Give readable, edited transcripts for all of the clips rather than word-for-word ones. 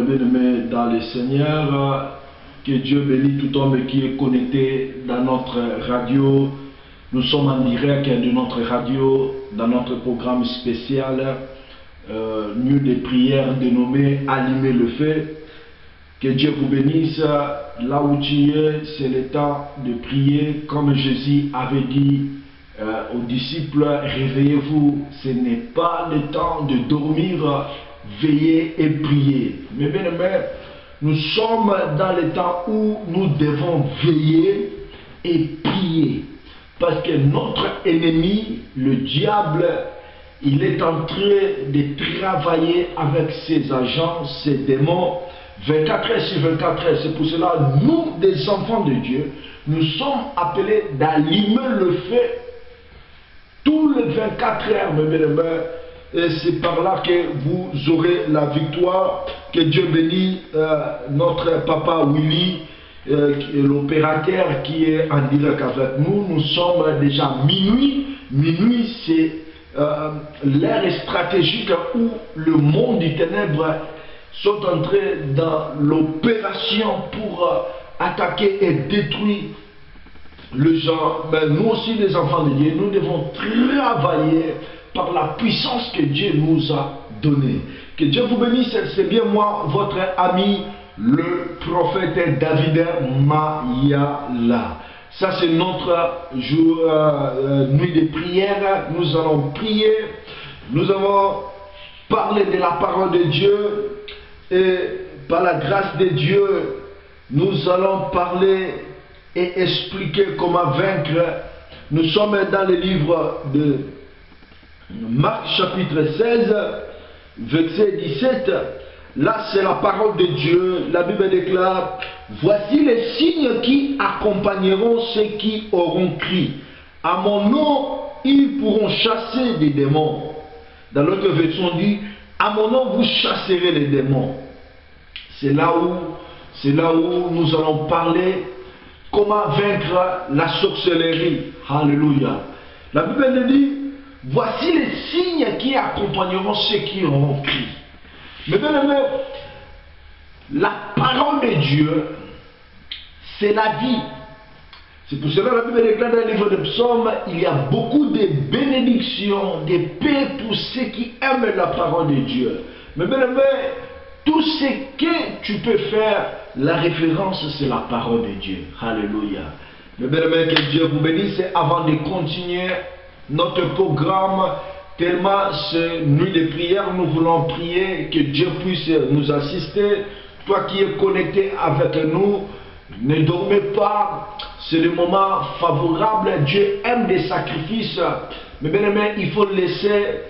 bien-aimés dans le Seigneur, que Dieu bénisse tout homme qui est connecté dans notre radio. Nous sommes en direct de notre radio, dans notre programme spécial, Nuit de prière dénommé Allumer le feu. Que Dieu vous bénisse. Là où tu es, c'est le temps de prier. Comme Jésus avait dit aux disciples, réveillez-vous. Ce n'est pas le temps de dormir, veillez et prier. Mais bien aimés, nous sommes dans le temps où nous devons veiller et prier. Parce que notre ennemi, le diable, il est en train de travailler avec ses agents, ses démons, 24 heures sur 24 heures. C'est pour cela, nous, des enfants de Dieu, nous sommes appelés d'allumer le feu tous les 24 heures, mes bien-aimés. Et c'est par là que vous aurez la victoire. Que Dieu bénisse notre papa Willy, l'opérateur qui est en direct avec nous. Nous sommes déjà minuit. Minuit, c'est l'ère stratégique où le monde des ténèbres sont entrés dans l'opération pour attaquer et détruire les gens. Mais nous aussi, les enfants de Dieu, nous devons travailler par la puissance que Dieu nous a donnée. Que Dieu vous bénisse. C'est bien moi, votre ami, le prophète David Mayala. Ça, c'est notre jour, nuit de prière. Nous allons prier. Nous allons parler de la parole de Dieu. Et par la grâce de Dieu, nous allons parler et expliquer comment vaincre. Nous sommes dans le livre de Marc chapitre 16, verset 17. Là, c'est la parole de Dieu. La Bible déclare: voici les signes qui accompagneront ceux qui auront crié. À mon nom, ils pourront chasser des démons. Dans l'autre version dit: à mon nom, vous chasserez les démons. C'est là où nous allons parler comment vaincre la sorcellerie. Alléluia. La Bible dit: voici les signes qui accompagneront ceux qui auront crié. Mais bien aimé, la parole de Dieu, c'est la vie. C'est pour cela que la Bible déclare dans le livre de Psaumes, il y a beaucoup de bénédictions, de paix pour ceux qui aiment la parole de Dieu. Mais bien aimé, tout ce que tu peux faire, la référence, c'est la parole de Dieu. Alléluia. Mais bien aimé, que Dieu vous bénisse. Avant de continuer notre programme, tellement ce nuit de prière, nous voulons prier que Dieu puisse nous assister. Toi qui es connecté avec nous, ne dormez pas, c'est le moment favorable. Dieu aime des sacrifices. Mais bien aimé, il faut laisser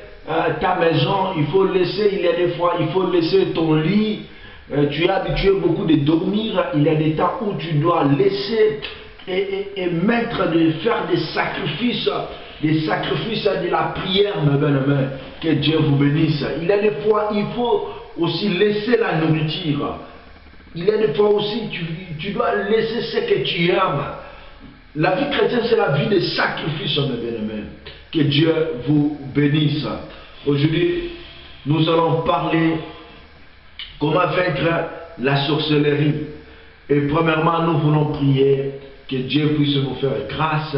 ta maison, il faut laisser, il y a des fois, il faut laisser ton lit. Tu es habitué beaucoup de dormir, il y a des temps où tu dois laisser et mettre, de faire des sacrifices de la prière, mes bien-aimés. Que Dieu vous bénisse. Il y a des fois, il faut aussi laisser la nourriture. Il y a des fois aussi, tu dois laisser ce que tu aimes. La vie chrétienne, c'est la vie de sacrifice, mes bien-aimés. Que Dieu vous bénisse. Aujourd'hui, nous allons parler comment vaincre la sorcellerie. Et premièrement, nous voulons prier que Dieu puisse nous faire grâce,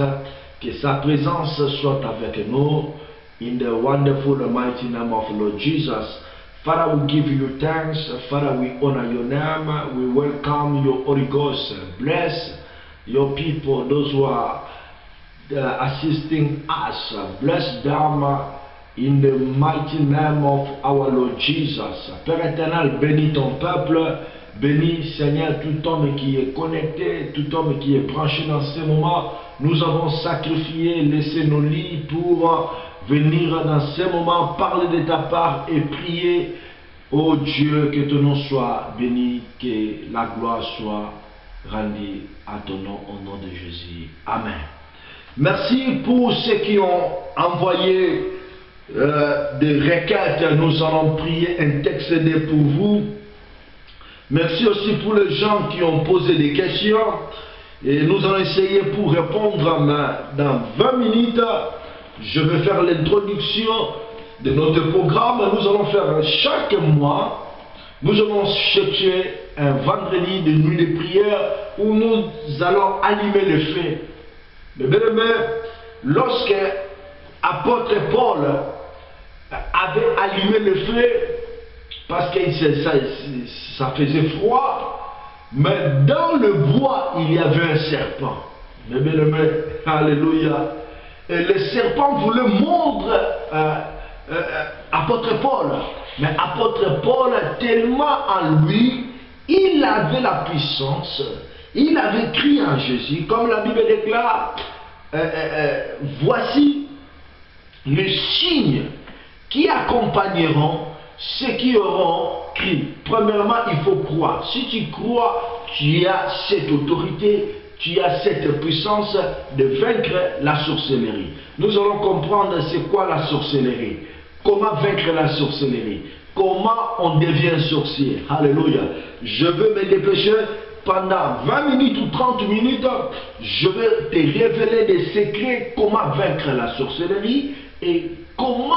que sa présence soit avec nous. In the wonderful and mighty name of Lord Jesus. Father, we give you thanks. Father, we honor your name. We welcome your Holy Ghost. Bless your people, those who are assisting us. Bless them in the mighty name of our Lord Jesus. Père éternel, bénis ton peuple. Bénis, Seigneur, tout homme qui est connecté, tout homme qui est branché dans ce moment. Nous avons sacrifié, laissé nos lits pour venir dans ce moment, parler de ta part et prier. Oh Dieu, que ton nom soit béni, que la gloire soit rendue à ton nom, au nom de Jésus. Amen. Merci pour ceux qui ont envoyé des requêtes. Nous allons prier, intercéder pour vous. Merci aussi pour les gens qui ont posé des questions. Et nous allons essayer pour répondre dans 20 minutes. Je vais faire l'introduction de notre programme. Nous allons faire chaque mois nous allons chercher un vendredi de nuit de prière où nous allons allumer le feu. Mais bien aimé, lorsque l'apôtre Paul avait allumé le feu, parce que ça faisait froid, mais dans le bois, il y avait un serpent. Mais bien aimé, alléluia. Et le serpent voulait mordre apôtre Paul. Mais apôtre Paul, tellement en lui, il avait la puissance, il avait crié en Jésus, comme la Bible déclare, voici les signes qui accompagneront ceux qui auront crié. Premièrement, il faut croire. Si tu crois, tu as cette autorité, tu as cette puissance de vaincre la sorcellerie. Nous allons comprendre c'est quoi la sorcellerie. Comment vaincre la sorcellerie? Comment on devient sorcier? Alléluia. Je veux me dépêcher pendant 20 minutes ou 30 minutes. Je vais te révéler des secrets comment vaincre la sorcellerie et comment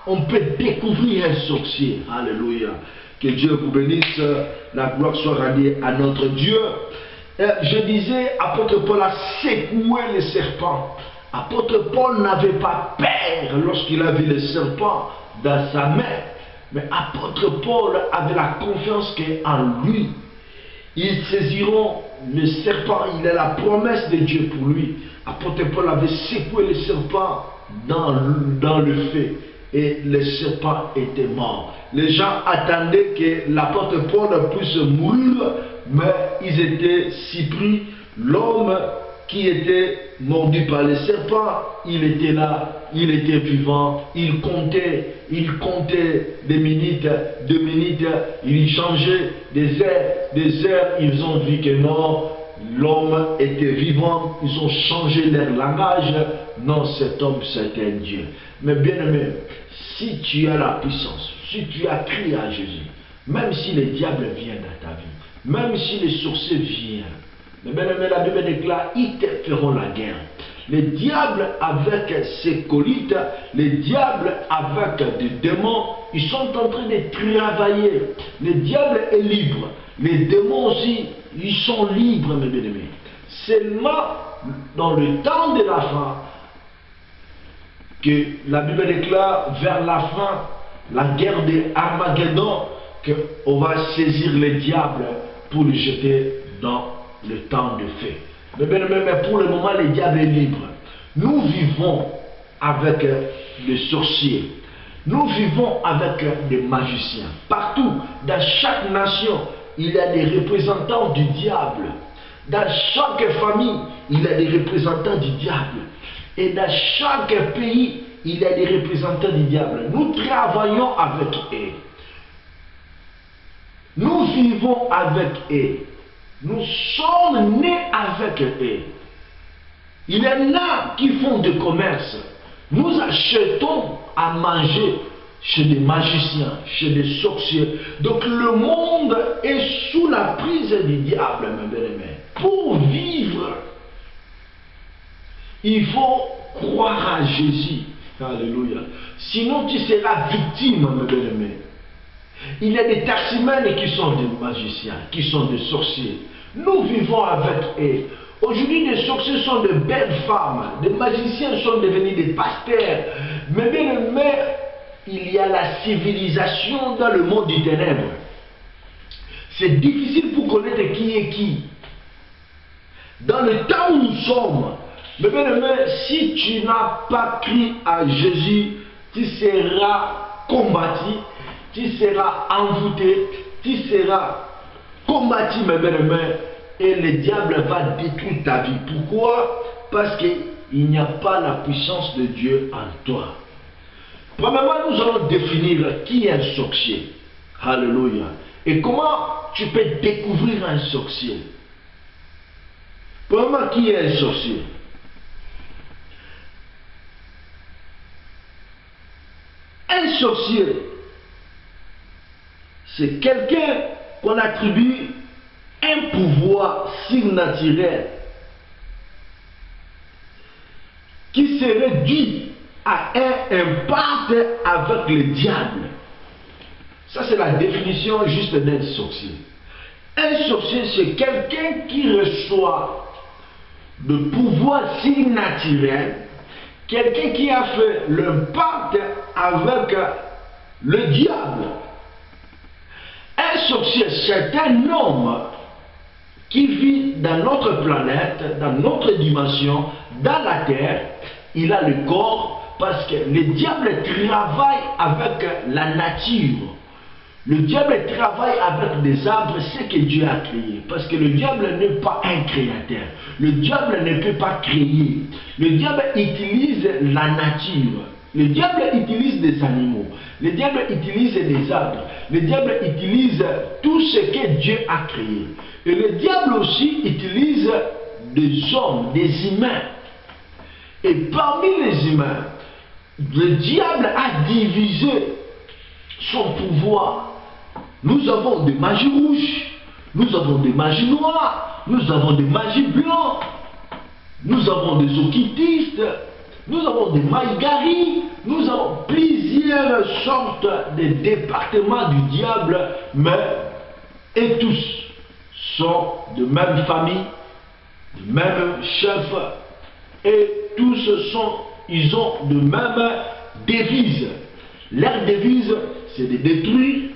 on peut découvrir un sorcier. Alléluia. Que Dieu vous bénisse. La gloire soit rendue à notre Dieu. Je disais, apôtre Paul a secoué le serpent. Apôtre Paul n'avait pas peur lorsqu'il a vu le serpent dans sa main. Mais apôtre Paul avait la confiance qu'en lui, ils saisiront le serpent. Il a la promesse de Dieu pour lui. Apôtre Paul avait secoué le serpent dans le feu. Et le serpent était mort. Les gens attendaient que l'apôtre Paul puisse mourir, mais ils étaient si pris. L'homme qui était mordu par le serpent, il était là, il était vivant, il comptait des minutes, 2 minutes, il changeait des heures, ils ont vu que non, l'homme était vivant, ils ont changé leur langage, non, cet homme c'était un Dieu. Mais bien aimé, si tu as la puissance, si tu as crié à Jésus, même si les diables viennent dans ta vie, même si les sorciers viennent, mais bien aimé, la Bible déclare, ils te feront la guerre. Les diables avec ses colites, les diables avec des démons, ils sont en train de travailler. Le diable est libre. Les démons aussi, ils sont libres, mes bien-aimés. Seulement, dans le temps de la fin, que la Bible déclare vers la fin, la guerre de Armageddon, qu'on va saisir les diables pour les jeter dans le temps de feu. Mais pour le moment, le diable est libre. Nous vivons avec des sorciers. Nous vivons avec des magiciens. Partout, dans chaque nation, il y a des représentants du diable. Dans chaque famille, il y a des représentants du diable. Et dans chaque pays, il y a des représentants du diable. Nous travaillons avec eux. Nous vivons avec eux. Nous sommes nés avec eux. Il y en a qui font du commerce. Nous achetons à manger chez des magiciens, chez des sorciers. Donc le monde est sous la prise du diable, mes bien-aimés. Pour vivre, il faut croire à Jésus. Alléluia. Sinon tu seras victime, mes bien-aimés. Il y a des taximènes qui sont des magiciens, qui sont des sorciers. Nous vivons avec eux. Aujourd'hui, les sorciers sont de belles femmes. Les magiciens sont devenus des pasteurs. Mais bien aimé, il y a la civilisation dans le monde du ténèbre. C'est difficile pour connaître qui est qui. Dans le temps où nous sommes, mais bien aimé, si tu n'as pas crié à Jésus, tu seras combattu. Tu seras envoûté, tu seras combattu, mes bien-aimés, et le diable va détruire ta vie. Pourquoi? Parce qu'il n'y a pas la puissance de Dieu en toi. Premièrement, nous allons définir qui est un sorcier. Alléluia. Et comment tu peux découvrir un sorcier? Premièrement, qui est un sorcier? Un sorcier, c'est quelqu'un qu'on attribue un pouvoir surnaturel qui serait dû à un impact avec le diable. Ça, c'est la définition juste d'un sorcier. Un sorcier, c'est quelqu'un qui reçoit le pouvoir surnaturel, quelqu'un qui a fait le pacte avec le diable. Un sorcier, c'est un homme qui vit dans notre planète, dans notre dimension, dans la terre. Il a le corps parce que le diable travaille avec la nature. Le diable travaille avec des arbres, ce que Dieu a créé. Parce que le diable n'est pas un créateur. Le diable ne peut pas créer. Le diable utilise la nature. Le diable utilise des animaux. Le diable utilise des arbres. Le diable utilise tout ce que Dieu a créé. Et le diable aussi utilise des hommes, des humains. Et parmi les humains, le diable a divisé son pouvoir. Nous avons des magies rouges, nous avons des magies noires, nous avons des magies blancs, nous avons des occultistes, nous avons des maïgaris, nous avons plusieurs sortes de départements du diable, et tous sont de même famille, de même chef, et tous ils ont de même devise. Leur devise, c'est de détruire,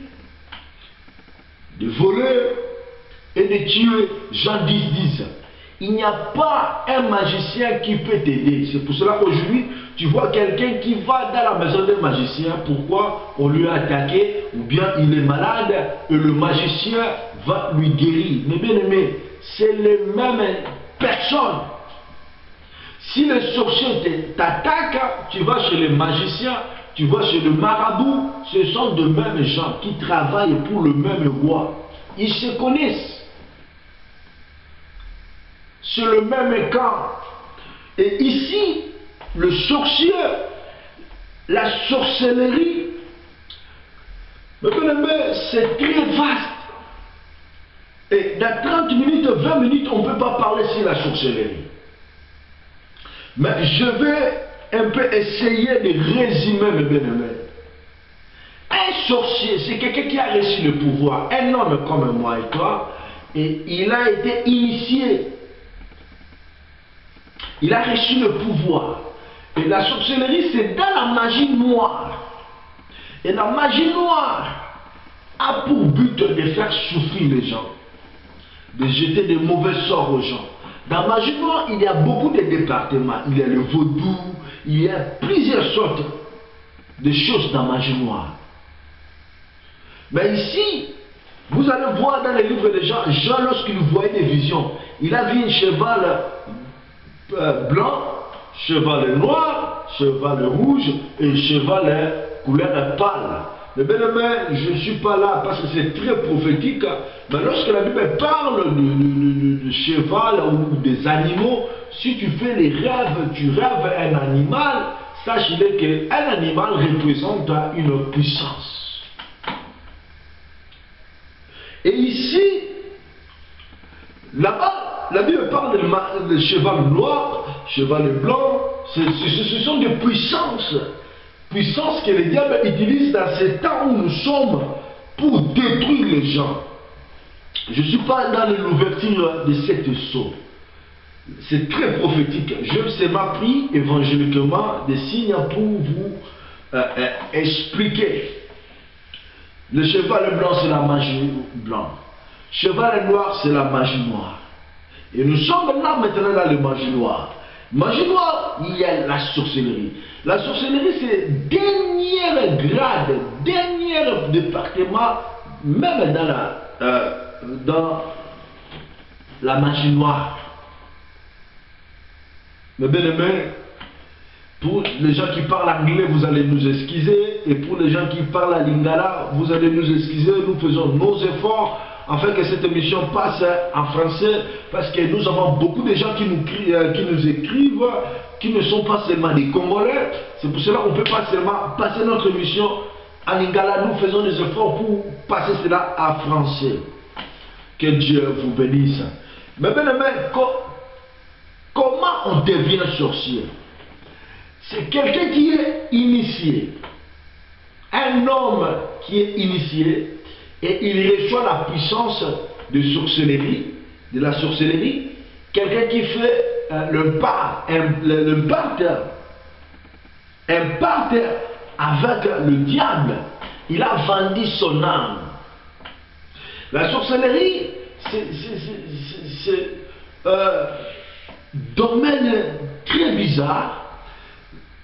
de voler et de tuer. Jean 10. Il n'y a pas un magicien qui peut t'aider. C'est pour cela qu'aujourd'hui, tu vois quelqu'un qui va dans la maison d'un magicien. Pourquoi? On lui a attaqué, ou bien il est malade, et le magicien va lui guérir. Mais bien aimé, c'est les mêmes personnes. Si le sorcier t'attaque, tu vas chez les magiciens, tu vas chez le marabout, ce sont de mêmes gens qui travaillent pour le même roi. Ils se connaissent. C'est le même camp. Et ici, le sorcier, la sorcellerie, c'est très vaste. Et dans 30 minutes, 20 minutes, on ne peut pas parler sur la sorcellerie. Mais je vais un peu essayer de résumer, mes bien-aimés. Un sorcier, c'est quelqu'un qui a reçu le pouvoir, un homme comme moi et toi, et il a été initié. Il a reçu le pouvoir. Et la sorcellerie, c'est dans la magie noire. Et la magie noire a pour but de faire souffrir les gens, de jeter des mauvais sorts aux gens. Dans la magie noire, il y a beaucoup de départements. Il y a le vaudou, il y a plusieurs sortes de choses dans la magie noire. Mais ici, vous allez voir dans les livres de Jean, Jean, lorsqu'il voyait des visions, il a vu un cheval blanc, cheval noir, cheval rouge et cheval couleur pâle. Mais bien aimé, je ne suis pas là parce que c'est très prophétique, mais lorsque la Bible parle de cheval ou des animaux, si tu fais les rêves, tu rêves un animal, sache-le qu'un animal représente une puissance. Et ici, là-bas, la Bible parle de cheval noir, cheval blanc, ce sont des puissances. Puissance que le diable utilise dans ces temps où nous sommes pour détruire les gens. Je ne suis pas dans l'ouverture de cette sceau. C'est très prophétique. Je m'a pris évangéliquement des signes pour vous expliquer. Le cheval blanc, c'est la magie blanche. Cheval noir, c'est la magie noire. Et nous sommes là maintenant dans la magie noire. Magie noire, il y a la sorcellerie. La sorcellerie, c'est dernier grade, dernier département, même dans la magie noire. Mais bien aimé, pour les gens qui parlent anglais, vous allez nous excuser. Et pour les gens qui parlent à lingala, vous allez nous excuser. Nous faisons nos efforts afin que cette émission passe en français, parce que nous avons beaucoup de gens qui nous écrivent, qui ne sont pas seulement des Congolais. C'est pour cela qu'on ne peut pas seulement passer notre émission en lingala. Nous faisons des efforts pour passer cela en français. Que Dieu vous bénisse. Mais bien aimé, comment on devient sorcier? C'est quelqu'un qui est initié. un homme qui est initié et il reçoit la puissance de sorcellerie, de la sorcellerie, quelqu'un qui fait le pacte avec le diable, il a vendu son âme. La sorcellerie, c'est domaine très bizarre.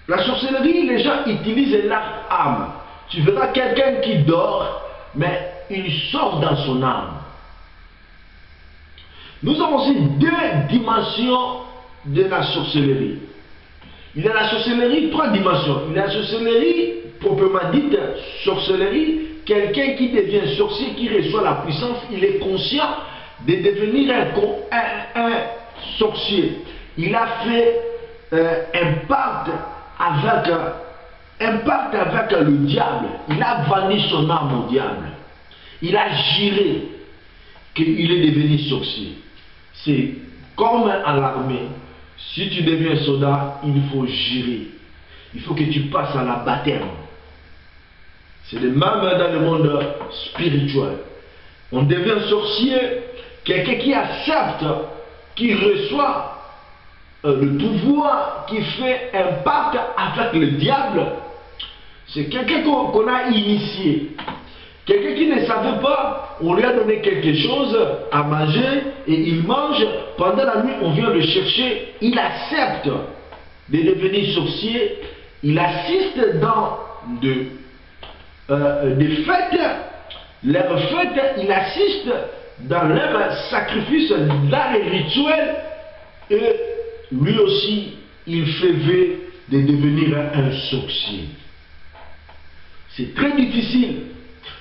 La sorcellerie, les gens utilisent leur âme. Tu verras quelqu'un qui dort, mais il sort dans son âme. Nous avons aussi deux dimensions de la sorcellerie. Il y a la sorcellerie, trois dimensions. Il y a la sorcellerie, proprement dite, sorcellerie, quelqu'un qui devient sorcier, qui reçoit la puissance, il est conscient de devenir un sorcier. Il a fait un pacte avec le diable. Il a vendu son âme au diable. Il a juré qu'il est devenu sorcier. C'est comme à l'armée. Si tu deviens soldat, il faut jurer. Il faut que tu passes à la baptême. C'est le même dans le monde spirituel. On devient sorcier, quelqu'un qui accepte, qui reçoit le pouvoir, qui fait un pacte avec le diable. C'est quelqu'un qu'on a initié. Quelqu'un qui ne savait pas, on lui a donné quelque chose à manger et il mange. Pendant la nuit, on vient le chercher. Il accepte de devenir sorcier. Il assiste dans des fêtes. Leurs fêtes, il assiste dans leurs sacrifices, dans les rituels. Et lui aussi, il fait vœu de devenir un sorcier. C'est très difficile.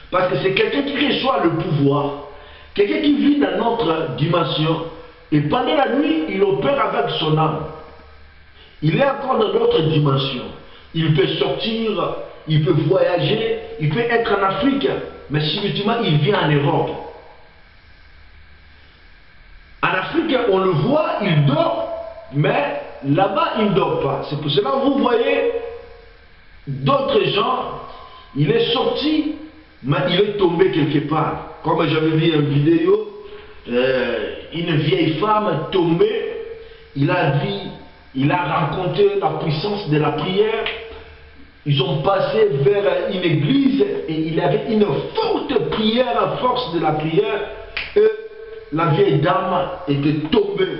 Parce que c'est quelqu'un qui reçoit le pouvoir, quelqu'un qui vit dans notre dimension, et pendant la nuit, il opère avec son âme. Il est encore dans notre dimension. Il peut sortir, il peut voyager, il peut être en Afrique, mais subitement, il vient en Europe. En Afrique, on le voit, il dort, mais là-bas, il ne dort pas. C'est pour cela que vous voyez d'autres gens, il est sorti, mais il est tombé quelque part. Comme j'avais vu une vidéo, une vieille femme tombée, il a rencontré la puissance de la prière. Ils ont passé vers une église et il avait une forte prière, à force de la prière, et la vieille dame était tombée.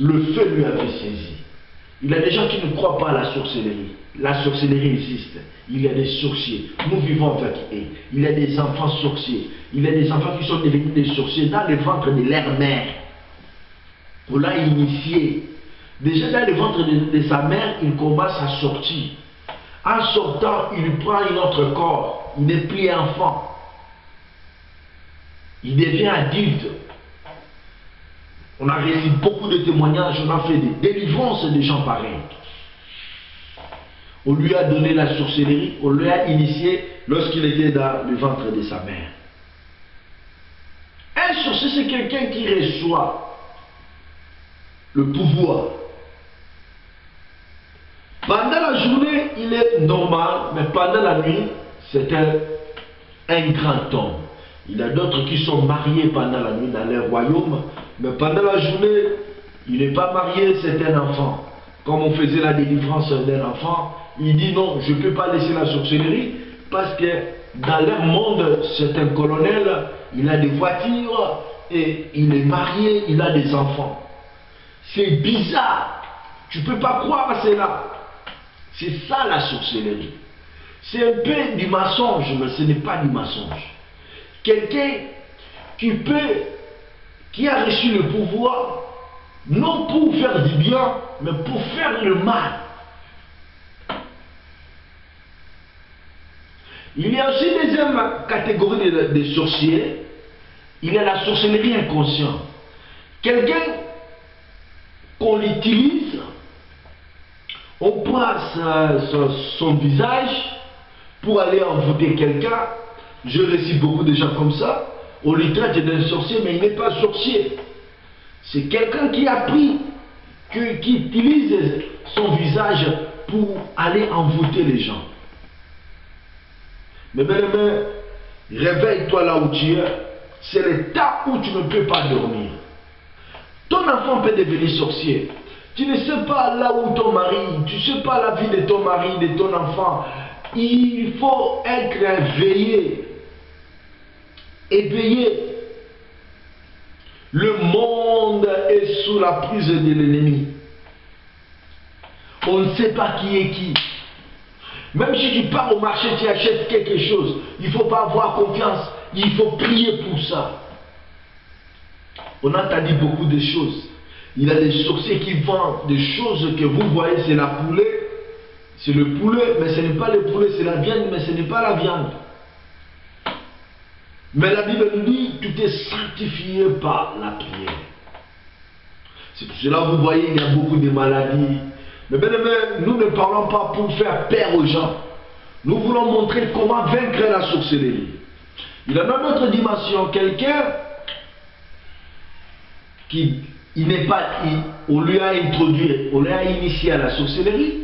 Le feu lui avait saisi. Il y a des gens qui ne croient pas à la sorcellerie. La sorcellerie existe. Il y a des sorciers. Nous vivons avec eux. Il y a des enfants sorciers. Il y a des enfants qui sont devenus des sorciers dans le ventre de leur mère. On l'a initié. Déjà dans le ventre de sa mère, il commence à sortir. En sortant, il prend un autre corps. Il n'est plus enfant. Il devient adulte. On a reçu beaucoup de témoignages, on a fait des délivrances de gens pareils. On lui a donné la sorcellerie, on lui a initié lorsqu'il était dans le ventre de sa mère. Un sorcier, c'est quelqu'un qui reçoit le pouvoir. Pendant la journée, il est normal, mais pendant la nuit, c'est un grand homme. Il y a d'autres qui sont mariés pendant la nuit dans leur royaume, mais pendant la journée, il n'est pas marié, c'est un enfant. Comme on faisait la délivrance d'un enfant, il dit non, je ne peux pas laisser la sorcellerie, parce que dans leur monde, c'est un colonel, il a des voitures, et il est marié, il a des enfants. C'est bizarre, tu ne peux pas croire à cela. C'est ça la sorcellerie. C'est un peu du mensonge, mais ce n'est pas du mensonge. Quelqu'un qui a reçu le pouvoir, non pour faire du bien, mais pour faire le mal. Il y a aussi une deuxième catégorie de sorciers. Il y a la sorcellerie inconsciente. Quelqu'un qu'on l'utilise, on prend son visage pour aller envoûter quelqu'un. Je reçois beaucoup de gens comme ça. On lui traite d'un sorcier, mais il n'est pas sorcier. C'est quelqu'un qui a pris, qui utilise son visage pour aller envoûter les gens. Mais bien aimé, réveille-toi là où tu es. C'est le temps où tu ne peux pas dormir. Ton enfant peut devenir sorcier. Tu ne sais pas là où ton mari, tu ne sais pas la vie de ton mari, de ton enfant. Il faut être éveillé. Éveillé. Le monde est sous la prise de l'ennemi. On ne sait pas qui est qui. Même si tu pars au marché, tu achètes quelque chose, il ne faut pas avoir confiance. Il faut prier pour ça. On a entendu beaucoup de choses. Il y a des sorciers qui vendent des choses que vous voyez, c'est la poulet. C'est le poulet, mais ce n'est pas le poulet, c'est la viande, mais ce n'est pas la viande. Mais la Bible nous dit, tout est sanctifié par la prière. C'est pour cela que vous voyez, il y a beaucoup de maladies. Mais bien aimé, nous ne parlons pas pour faire peur aux gens. Nous voulons montrer comment vaincre la sorcellerie. Il y a une autre dimension, quelqu'un qui n'est pas, on lui a introduit, on lui a initié à la sorcellerie,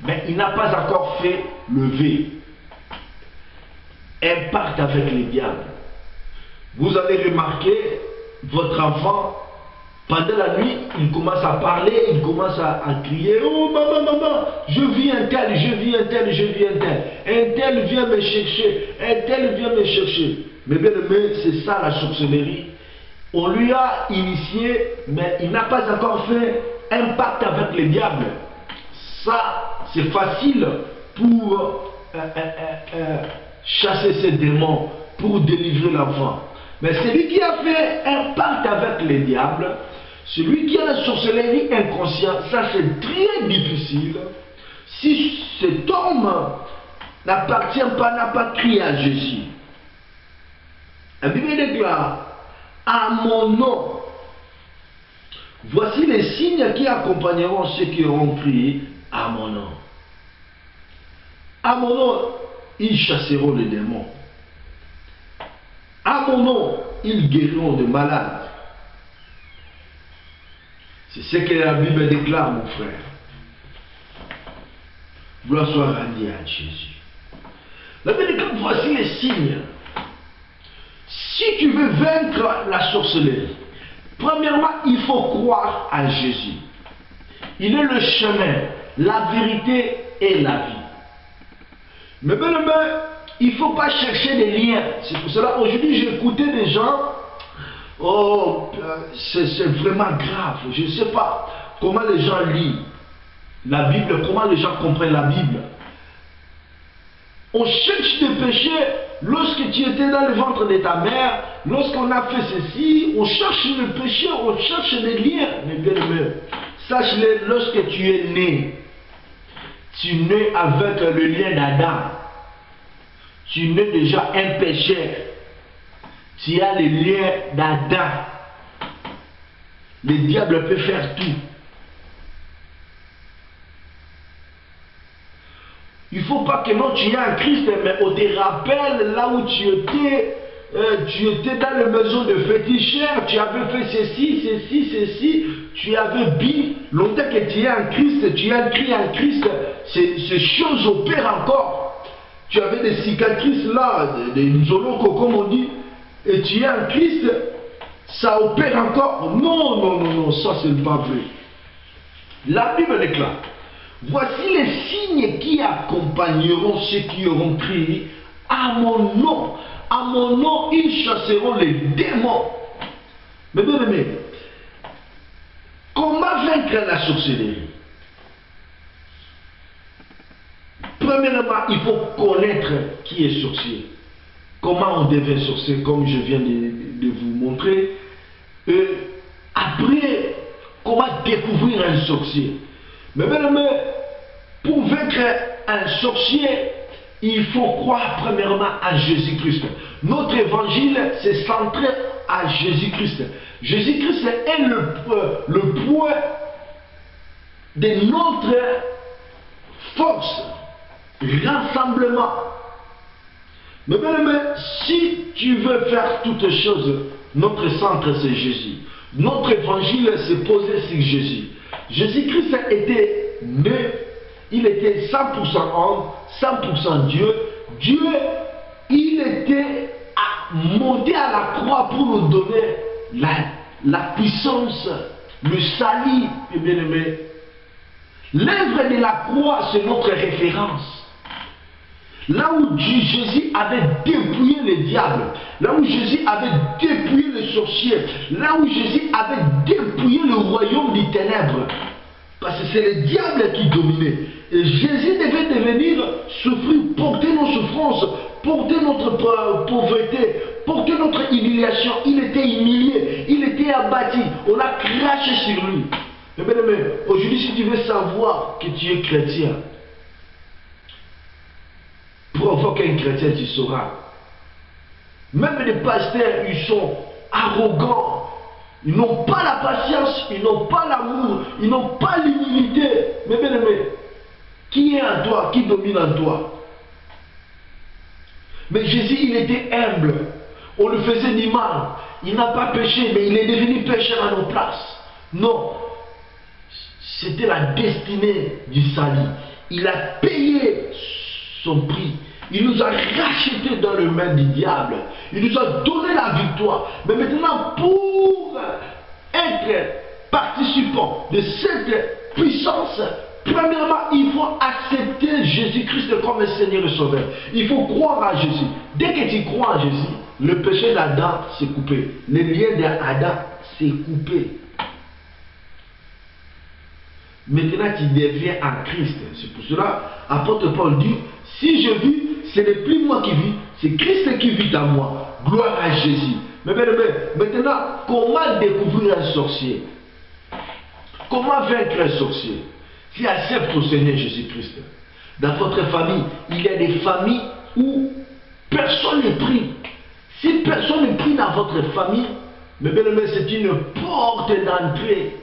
mais il n'a pas encore fait le V. Impact avec les diables. Vous avez remarqué, votre enfant, pendant la nuit, il commence à parler, il commence à crier, oh maman, maman, je vis un tel, je vis un tel, je vis un tel. Un tel vient me chercher, un tel vient me chercher. Mais bien aimé, c'est ça la sorcellerie. On lui a initié, mais il n'a pas encore fait un pacte avec les diables. Ça, c'est facile pour chasser ces démons, pour délivrer l'enfant. Mais celui qui a fait un pacte avec les diables, celui qui a la sorcellerie inconsciente, ça c'est très difficile. Si cet homme n'appartient pas, n'a pas crié à Jésus. La Bible déclare, à mon nom, voici les signes qui accompagneront ceux qui auront crié à mon nom. À mon nom, ils chasseront les démons. À mon nom, ils guériront de malades. C'est ce que la Bible déclare, mon frère. Gloire soit rendue à Jésus. La Bible déclare, voici les signes. Si tu veux vaincre la sorcellerie, premièrement, il faut croire à Jésus. Il est le chemin, la vérité et la vie. Mais bien aimé, il ne faut pas chercher des liens. C'est pour cela, aujourd'hui, j'ai écouté des gens. Oh, c'est vraiment grave. Je ne sais pas comment les gens lisent la Bible, comment les gens comprennent la Bible. On cherche des péchés lorsque tu étais dans le ventre de ta mère, lorsqu'on a fait ceci, on cherche le péché, on cherche des liens. Mais bien aimé, sache-le, lorsque tu es né, tu nais avec le lien d'Adam. Tu nais déjà un péché. Tu as le lien d'Adam. Le diable peut faire tout. Il ne faut pas que non, tu es en Christ, mais on te rappelle là où tu étais dans la maison de féticheur, tu avais fait ceci, tu avais bu, longtemps que tu es en Christ, tu as écrit en Christ, ces choses opèrent encore. Tu avais des cicatrices là, des zoloko comme on dit, et tu es en Christ, ça opère encore. Non, non, non, non, ça c'est pas vrai. La Bible déclare, voici les signes qui accompagneront ceux qui auront crié à mon nom. À mon nom, ils chasseront les démons. Mais bien aimé, comment vaincre la sorcellerie? Premièrement, il faut connaître qui est sorcier. Comment on devient sorcier, comme je viens de vous montrer. Après, comment découvrir un sorcier. Mais bien aimé, pour vaincre un sorcier, il faut croire premièrement à Jésus-Christ. Notre évangile, c'est centré à Jésus-Christ. Jésus-Christ est le point de notre force, rassemblement. Mais bien aimé, si tu veux faire toutes choses, notre centre c'est Jésus. Notre évangile s'est posé sur Jésus. Jésus-Christ était né, il était 100% homme, 100% Dieu. Dieu était monté à la croix pour nous donner la puissance, le salut, bien aimé. L'œuvre de la croix, c'est notre référence. Là où Jésus avait dépouillé les diables, là où Jésus avait dépouillé les sorciers, là où Jésus avait dépouillé le royaume des ténèbres. Parce que c'est le diable qui dominait. Et Jésus devait devenir souffrir, porter nos souffrances, porter notre pauvreté, porter notre humiliation. Il était humilié, il était abattu, on a craché sur lui. Mais bien aimé, aujourd'hui si tu veux savoir que tu es chrétien, provoque un chrétien, tu sauras. Même les pasteurs, ils sont arrogants. Ils n'ont pas la patience, ils n'ont pas l'amour, ils n'ont pas l'humilité. Mais bien aimé, qui est en toi, qui domine en toi? Mais Jésus, il était humble. On le faisait du mal. Il n'a pas péché, mais il est devenu pécheur à nos places. Non. C'était la destinée du salut. Il a payé son prix. Il nous a rachetés dans le main du diable. Il nous a donné la victoire. Mais maintenant, pour être participant de cette puissance, premièrement, il faut accepter Jésus-Christ comme Seigneur et Sauveur. Il faut croire à Jésus. Dès que tu crois à Jésus, le péché d'Adam s'est coupé. Le lien d'Adam s'est coupé. Maintenant, tu deviens en Christ. C'est pour cela, apôtre Paul dit, si je vis, ce n'est plus moi qui vis, c'est Christ qui vit en moi. Gloire à Jésus. Mais maintenant, comment découvrir un sorcier? Comment vaincre un sorcier? Si accepte au Seigneur Jésus-Christ. Dans votre famille, il y a des familles où personne n'est pris. Si personne n'est pris dans votre famille, mais bien aimé, c'est une porte d'entrée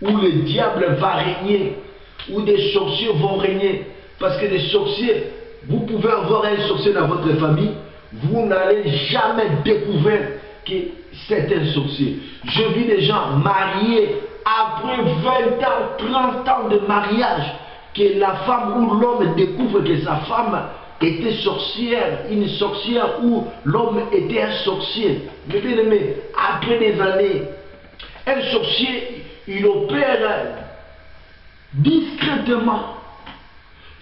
où le diable va régner, où des sorciers vont régner. Parce que des sorciers, vous pouvez avoir un sorcier dans votre famille, vous n'allez jamais découvrir que c'est un sorcier. Je vis des gens mariés après 20 ans, 30 ans de mariage, que la femme ou l'homme découvre que sa femme était sorcière, une sorcière ou l'homme était un sorcier. Mais bien aimé, après des années, un sorcier, il opère discrètement.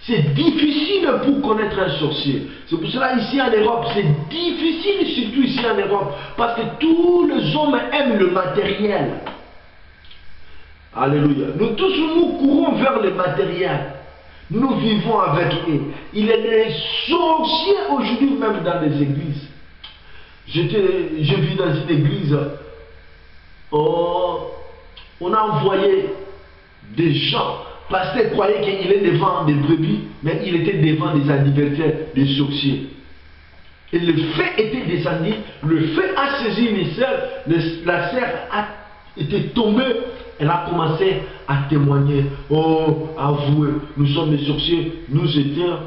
C'est difficile pour connaître un sorcier. C'est pour cela ici en Europe, c'est difficile, surtout ici en Europe, parce que tous les hommes aiment le matériel. Alléluia. Nous tous, nous courons vers le matériel. Nous vivons avec eux. Il y a des sorciers aujourd'hui même dans les églises. Je vis dans une église. On a envoyé des gens. Pasteur croyait qu'il est devant des brebis, mais il était devant des anniversaires des sorciers. Et le fait était descendu, le fait a saisi une sœur, la sœur a été tombée, elle a commencé à témoigner. Oh, avouez, nous sommes des sorciers, nous étions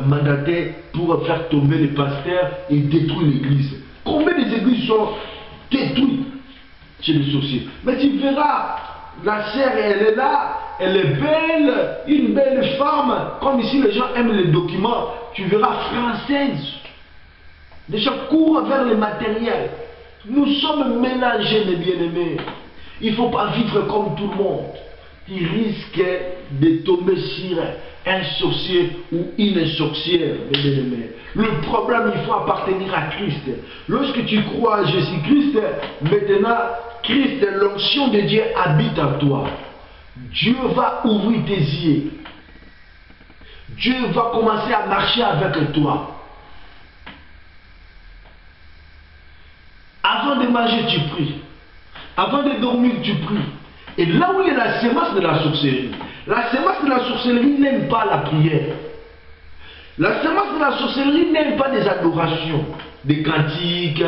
mandatés pour faire tomber les pasteurs et détruire l'église. Combien des églises sont détruites chez les sorciers? Mais tu verras, la sœur, elle est là, elle est belle, une belle femme, comme ici les gens aiment les documents, tu verras française. Les gens courent vers le matériel. Nous sommes mélangés, mes bien-aimés. Il ne faut pas vivre comme tout le monde. Tu risques de tomber sur un sorcier ou une sorcière, mes bien-aimés. Le problème, il faut appartenir à Christ. Lorsque tu crois à Jésus-Christ, maintenant, Christ, l'onction de Dieu habite en toi. Dieu va ouvrir tes yeux. Dieu va commencer à marcher avec toi. Avant de manger, tu pries. Avant de dormir, tu pries. Et là où il y a la sémence de la sorcellerie, la sémence de la sorcellerie n'aime pas la prière. La sémence de la sorcellerie n'aime pas des adorations, des cantiques.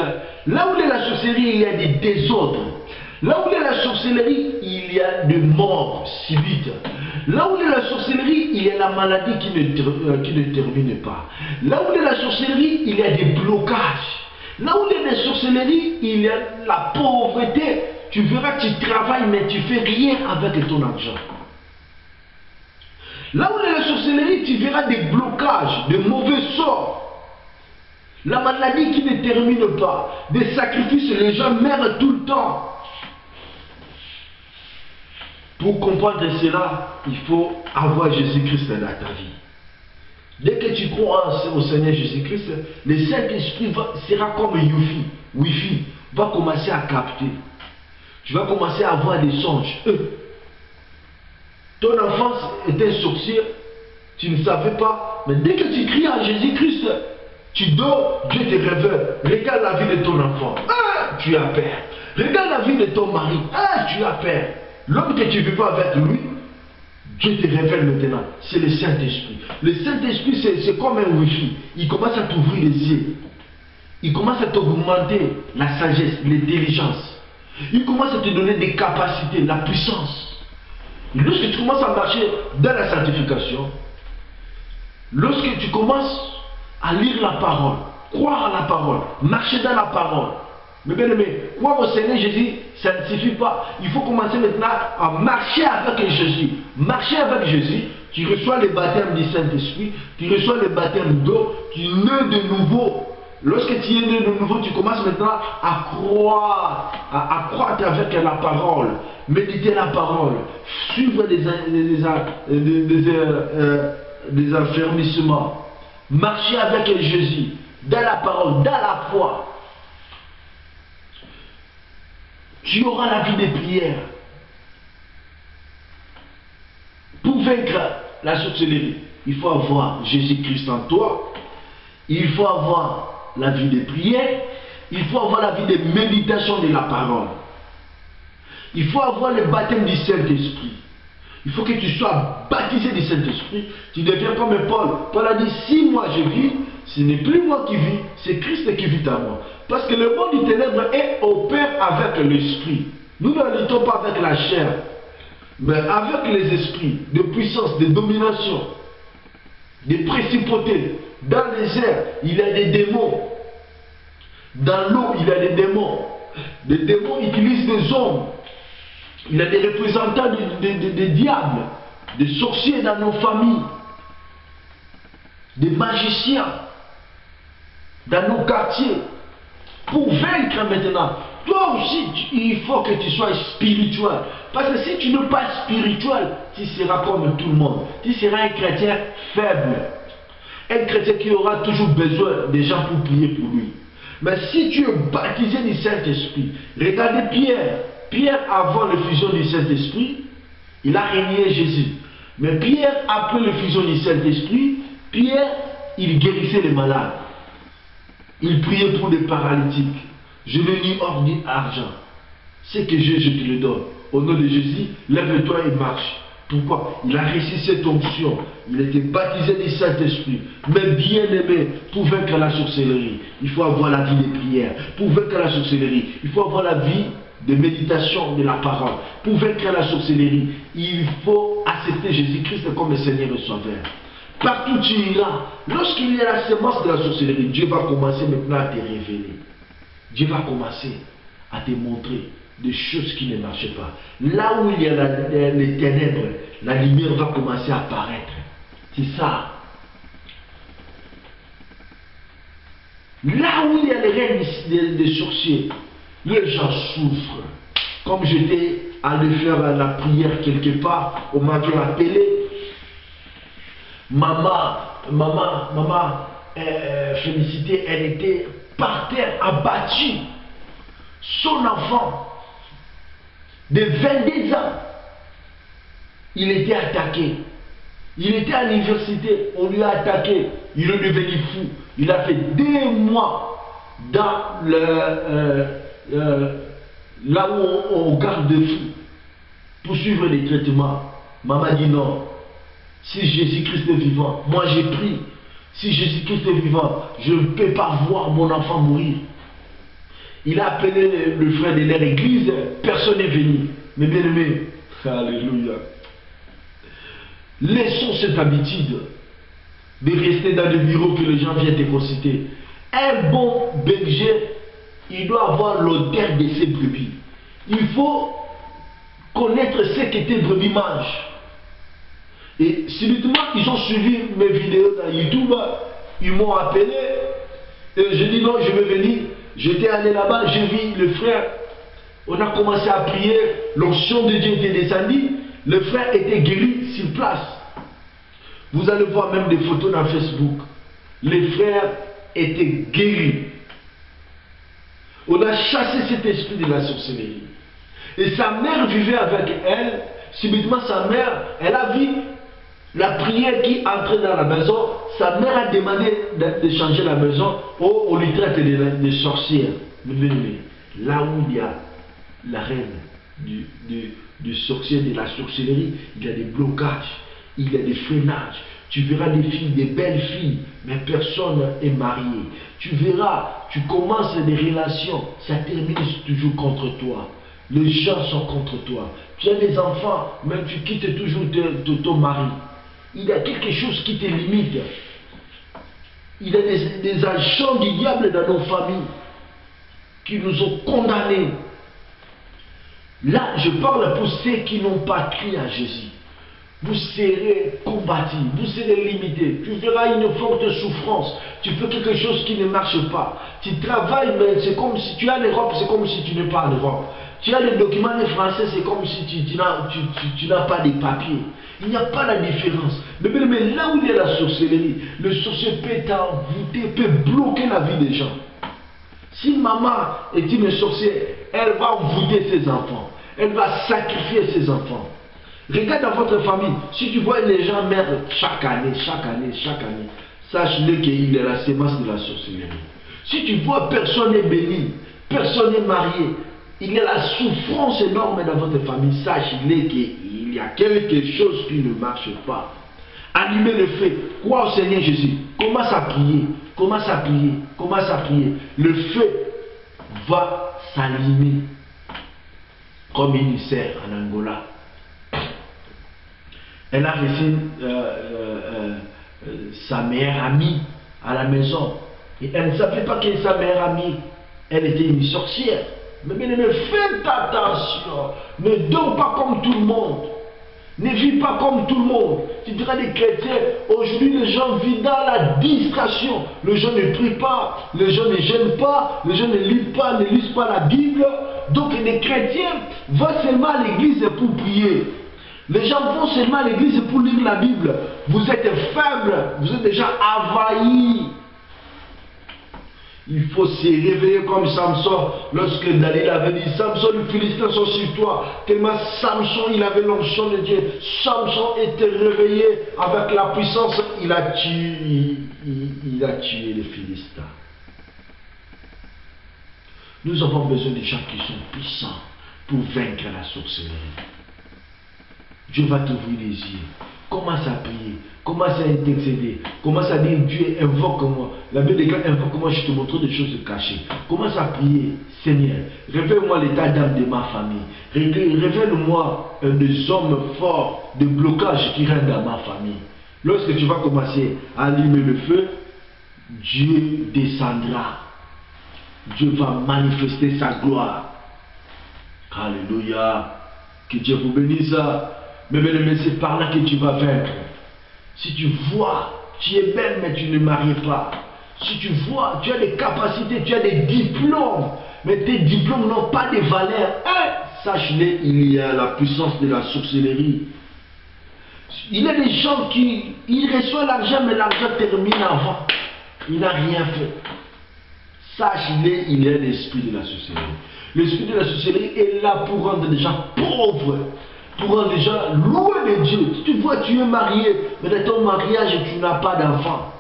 Là où il y a la sorcellerie, il y a des désordres. Là où il y a la sorcellerie, il y a des morts subites. Là où il y a la sorcellerie, il y a la maladie qui ne termine pas. Là où il y a la sorcellerie, il y a des blocages. Là où il y a des sorcelleries, il y a la pauvreté. Tu verras que tu travailles, mais tu ne fais rien avec ton argent. Là où il y a la sorcellerie, tu verras des blocages, de mauvais sorts. La maladie qui ne termine pas. Des sacrifices, les gens meurent tout le temps. Pour comprendre cela, il faut avoir Jésus-Christ dans ta vie. Dès que tu crois au Seigneur Jésus-Christ, le Saint-Esprit sera comme Wi-Fi, va commencer à capter. Tu vas commencer à avoir des songes. Ton enfance était un sorcier, tu ne savais pas, mais dès que tu cries à Jésus-Christ, tu dors, Dieu te révèle. Regarde la vie de ton enfant, tu as peur. Regarde la vie de ton mari, tu as peur. L'homme que tu vivais avec lui, Dieu te révèle maintenant, c'est le Saint-Esprit. Le Saint-Esprit, c'est comme un Wi-Fi. Il commence à t'ouvrir les yeux. Il commence à t'augmenter la sagesse, l'intelligence. Il commence à te donner des capacités, la puissance. Et lorsque tu commences à marcher dans la sanctification, lorsque tu commences à lire la parole, croire à la parole, marcher dans la parole, mais bien aimé, croire au Seigneur Jésus, ça ne suffit pas. Il faut commencer maintenant à marcher avec Jésus. Marcher avec Jésus, tu reçois le baptême du Saint-Esprit, tu reçois le baptême d'eau, tu nais de nouveau. Lorsque tu es né de nouveau, tu commences maintenant à croire, à croître avec la parole, méditer la parole, suivre des affermissements, marcher avec Jésus, dans la parole, dans la foi. Tu auras la vie de prière. Pour vaincre la sorcellerie, il faut avoir Jésus-Christ en toi. Il faut avoir la vie de prière. Il faut avoir la vie de méditation de la parole. Il faut avoir le baptême du Saint-Esprit. Il faut que tu sois baptisé du Saint-Esprit. Tu deviens comme Paul. Paul a dit, si moi je vis, ce n'est plus moi qui vis, c'est Christ qui vit en moi. Parce que le monde du ténèbre opère avec l'esprit. Nous ne luttons pas avec la chair, mais avec les esprits de puissance, de domination, des principautés. Dans les airs, il y a des démons. Dans l'eau, il y a des démons. Les démons utilisent des hommes. Il y a des représentants des diables, des sorciers dans nos familles, des magiciens dans nos quartiers. Pour vaincre maintenant, toi aussi, il faut que tu sois spirituel. Parce que si tu n'es pas spirituel, tu seras comme tout le monde. Tu seras un chrétien faible. Un chrétien qui aura toujours besoin des gens pour prier pour lui. Mais si tu es baptisé du Saint-Esprit, regardez Pierre. Pierre, avant l'effusion du Saint-Esprit, il a régné Jésus. Mais Pierre, après l'effusion du Saint-Esprit, Pierre, il guérissait les malades. Il priait pour les paralytiques. Je n'ai ni or ni argent. Ce que j'ai, je te le donne. Au nom de Jésus, lève-toi et marche. Pourquoi? Il a reçu cette onction. Il était baptisé du Saint-Esprit. Mais bien aimé, pour vaincre la sorcellerie, il faut avoir la vie de prière. Pour vaincre la sorcellerie, il faut avoir la vie de méditation de la parole. Pour vaincre la sorcellerie, il faut accepter Jésus-Christ comme le Seigneur et Sauveur. Partout tu iras, lorsqu'il y a la semence de la sorcellerie, Dieu va commencer maintenant à te révéler. Dieu va commencer à te montrer des choses qui ne marchent pas. Là où il y a les ténèbres, la lumière va commencer à apparaître. C'est ça. Là où il y a les règnes des sorciers, les gens souffrent. Comme j'étais allé faire la prière quelque part, on m'a appelé. Maman, Félicité, elle était par terre, abattue. Son enfant, de 22 ans, il était attaqué. Il était à l'université, on lui a attaqué. Il est devenu fou. Il a fait 2 mois dans là où on garde de fou pour suivre les traitements. Maman dit non. Si Jésus-Christ est vivant, moi j'ai pris. Si Jésus-Christ est vivant, je ne peux pas voir mon enfant mourir. Il a appelé le frère de leur église, personne n'est venu. Mais bien aimé, alléluia. Laissons cette habitude de rester dans le bureau que les gens viennent te consulter. Un bon berger, il doit avoir l'odeur de ses brebis. Il faut connaître ce que tes brebis mangent. Et subitement, ils ont suivi mes vidéos dans YouTube, ils m'ont appelé, Et je dis non, je vais venir. J'étais allé là-bas, j'ai vu le frère. On a commencé à prier. L'onction de Dieu était descendue. Le frère était guéri sur place. Vous allez voir même des photos dans Facebook. Les frères étaient guéris. On a chassé cet esprit de la sorcellerie. Et sa mère vivait avec elle. Subitement, sa mère, elle a vu la prière qui entrait dans la maison. Sa mère a demandé de changer la maison. Oh, on lui traite de sorcière. Mais là où il y a la reine du sorcier, de la sorcellerie, il y a des blocages, il y a des freinages. Tu verras des filles, des belles filles, mais personne n'est marié. Tu verras, tu commences des relations, ça termine toujours contre toi. Les gens sont contre toi. Tu as des enfants, mais tu quittes toujours ton mari. Il y a quelque chose qui te limite. Il y a des agents du diable dans nos familles qui nous ont condamnés. Là, je parle pour ceux qui n'ont pas crié à Jésus. Vous serez combattus, vous serez limités. Tu verras une forte souffrance. Tu fais quelque chose qui ne marche pas. Tu travailles, mais c'est comme si tu es en Europe, c'est comme si tu n'es pas en Europe. Tu as les documents français, c'est comme si tu n'as pas de papiers. Il n'y a pas la différence. Mais là où il y a la sorcellerie, le sorcier peut t'envoûter, peut bloquer la vie des gens. Si maman est une sorcière, elle va envoûter ses enfants. Elle va sacrifier ses enfants. Regarde dans votre famille, si tu vois les gens meurent chaque année, sache-le qu'il est la sémence de la sorcellerie. Si tu vois personne n'est béni, personne n'est marié, il y a la souffrance énorme dans votre famille, sache-le qu'il y a quelque chose qui ne marche pas. Allumez le feu, crois au Seigneur Jésus, commence à prier, commence à prier, commence à prier. Le feu va s'allumer comme une serre en Angola. Elle a reçu sa meilleure amie à la maison. Et elle ne savait pas que sa meilleure amie, elle était une sorcière. Mais faites attention. Ne dors pas comme tout le monde. Ne vis pas comme tout le monde. Tu diras des chrétiens, aujourd'hui les gens vivent dans la distraction. Les gens ne prient pas, les gens ne gênent pas, les gens ne lisent pas la Bible. Donc les chrétiens vont seulement à l'église pour prier. Les gens vont seulement à l'église pour lire la Bible. Vous êtes faibles, vous êtes déjà envahis. Il faut se réveiller comme Samson. Lorsque Dalila avait dit, Samson, les Philistins sont sur toi. Tellement Samson, il avait l'onction de Dieu. Samson était réveillé avec la puissance. Il a tué les Philistins. Nous avons besoin de gens qui sont puissants pour vaincre la sorcellerie. Dieu va t'ouvrir les yeux. Commence à prier. Commence à intercéder. Commence à dire Dieu, invoque-moi. La Bible déclare invoque-moi, je te montre des choses cachées. Commence à prier. Seigneur, révèle-moi l'état d'âme de ma famille. Révèle-moi des hommes forts, des blocages qui rentrent dans ma famille. Lorsque tu vas commencer à allumer le feu, Dieu descendra. Dieu va manifester sa gloire. Alléluia. Que Dieu vous bénisse. Mais c'est par là que tu vas vaincre. Si tu vois, tu es belle mais tu ne maries pas. Si tu vois, tu as des capacités, tu as des diplômes, mais tes diplômes n'ont pas de valeur. Sache-le, il y a la puissance de la sorcellerie. Il y a des gens qui reçoivent l'argent, mais l'argent termine avant. Il n'a rien fait. Sache-le, il y a l'esprit de la sorcellerie. L'esprit de la sorcellerie est là pour rendre des gens pauvres. Pour rendre les gens loin de Dieu. Si tu vois, tu es marié, mais dans ton mariage, tu n'as pas d'enfant.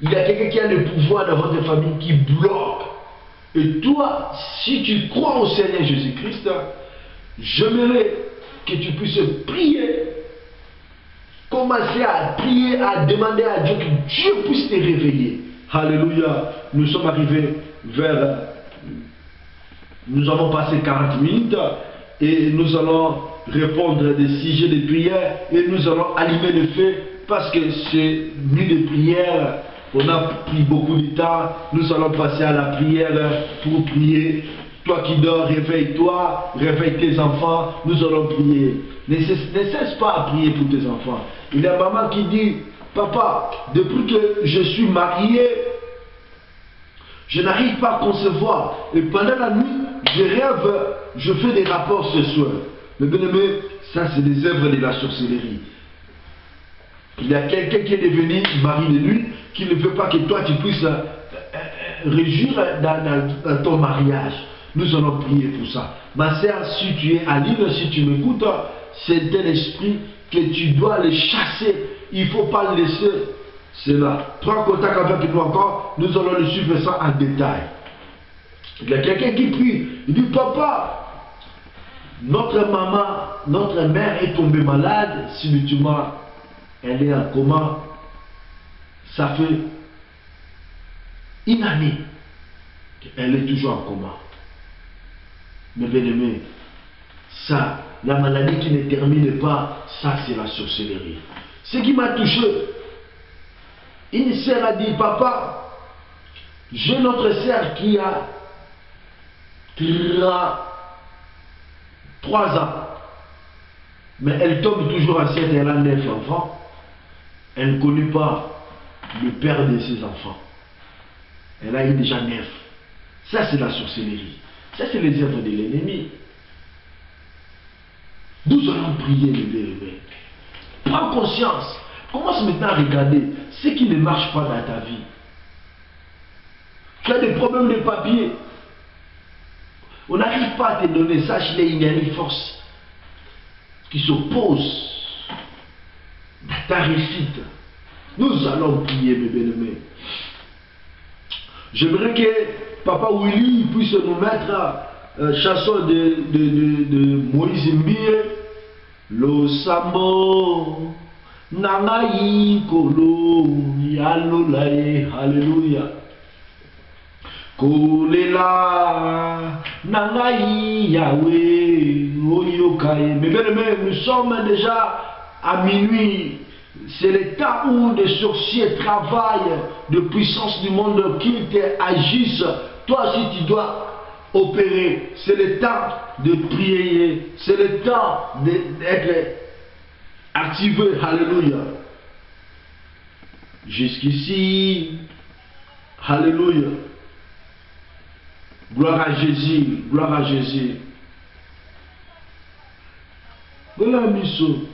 Il y a quelqu'un qui a le pouvoir dans votre famille qui bloque. Et toi, si tu crois au Seigneur Jésus-Christ, j'aimerais que tu puisses prier. Commencer à prier, à demander à Dieu que Dieu puisse te réveiller. Alléluia. Nous sommes arrivés vers... Nous avons passé 40 minutes. Et nous allons répondre à des sujets de prière et nous allons allumer le feu parce que c'est nuit de prière. On a pris beaucoup de temps. Nous allons passer à la prière pour prier. Toi qui dors, réveille-toi, réveille tes enfants. Nous allons prier. Ne cesse pas à prier pour tes enfants. Il y a maman qui dit, papa, depuis que je suis marié, Je n'arrive pas à concevoir. Et pendant la nuit, je rêve, je fais des rapports ce soir. Mais bien aimé, ça c'est des œuvres de la sorcellerie. Il y a quelqu'un qui est devenu mari de nuit, qui ne veut pas que toi tu puisses réjouir dans ton mariage. Nous allons prier pour ça. Ma sœur, si tu es à l'île, si tu m'écoutes, c'est un esprit que tu dois le chasser. Il ne faut pas le laisser. C'est là. Prends contact avec nous encore. Nous allons le suivre ça en détail. Il y a quelqu'un qui prie. Il dit, papa, notre maman, notre mère est tombée malade. Subitement, elle est en coma. Ça fait une année qu'elle est toujours en coma. Mais bien aimé, ça, la maladie qui ne termine pas, ça c'est la sorcellerie. Ce qui m'a touché, une sœur a dit, papa, j'ai notre sœur qui a 3 ans, mais elle tombe toujours enceinte, elle a 9 enfants. Elle ne connaît pas le père de ses enfants. Elle a eu déjà 9. Ça c'est la sorcellerie. Ça c'est les œuvres de l'ennemi. Nous allons prier les bébés. Prends conscience. Commence maintenant à regarder ce qui ne marche pas dans ta vie. Tu as des problèmes de papier. On n'arrive pas à te donner. Sache qu'il y a une force qui s'oppose à ta réussite. Nous allons prier, mes bien-aimés. J'aimerais que Papa Willy puisse nous mettre chanson de Moïse Mbie. Lo Sambo Nangayi Kolo Yalolaye. Alléluia. Kolela Nangayi Yahweh Oyokaye. Mais bien aimé, nous sommes déjà à minuit. C'est le temps où des sorciers travaillent, de puissance du monde qui agissent. Toi aussi tu dois opérer. C'est le temps de prier. C'est le temps d'être activé. Alléluia. Jusqu'ici. Alléluia. Gloire à Jésus. Gloire à Jésus. Voilà miso.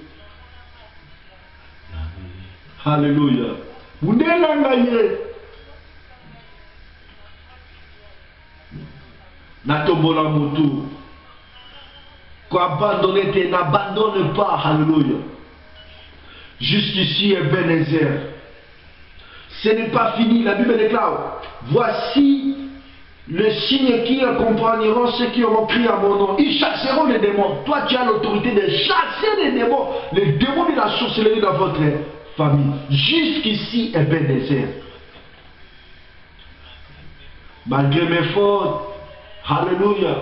Alléluia. Vous n'êtes Natombola Moutou. Qu'abandonner, n'abandonne pas. Alléluia. Jusqu'ici, Ebenezer. Ce n'est pas fini. La Bible déclare, voici le signe qui accompagneront ceux qui auront crié à mon nom. Ils chasseront les démons. Toi, tu as l'autorité de chasser les démons. Les démons de la sorcellerie dans votre famille. Jusqu'ici, Ebenezer. Malgré mes fautes, alléluia,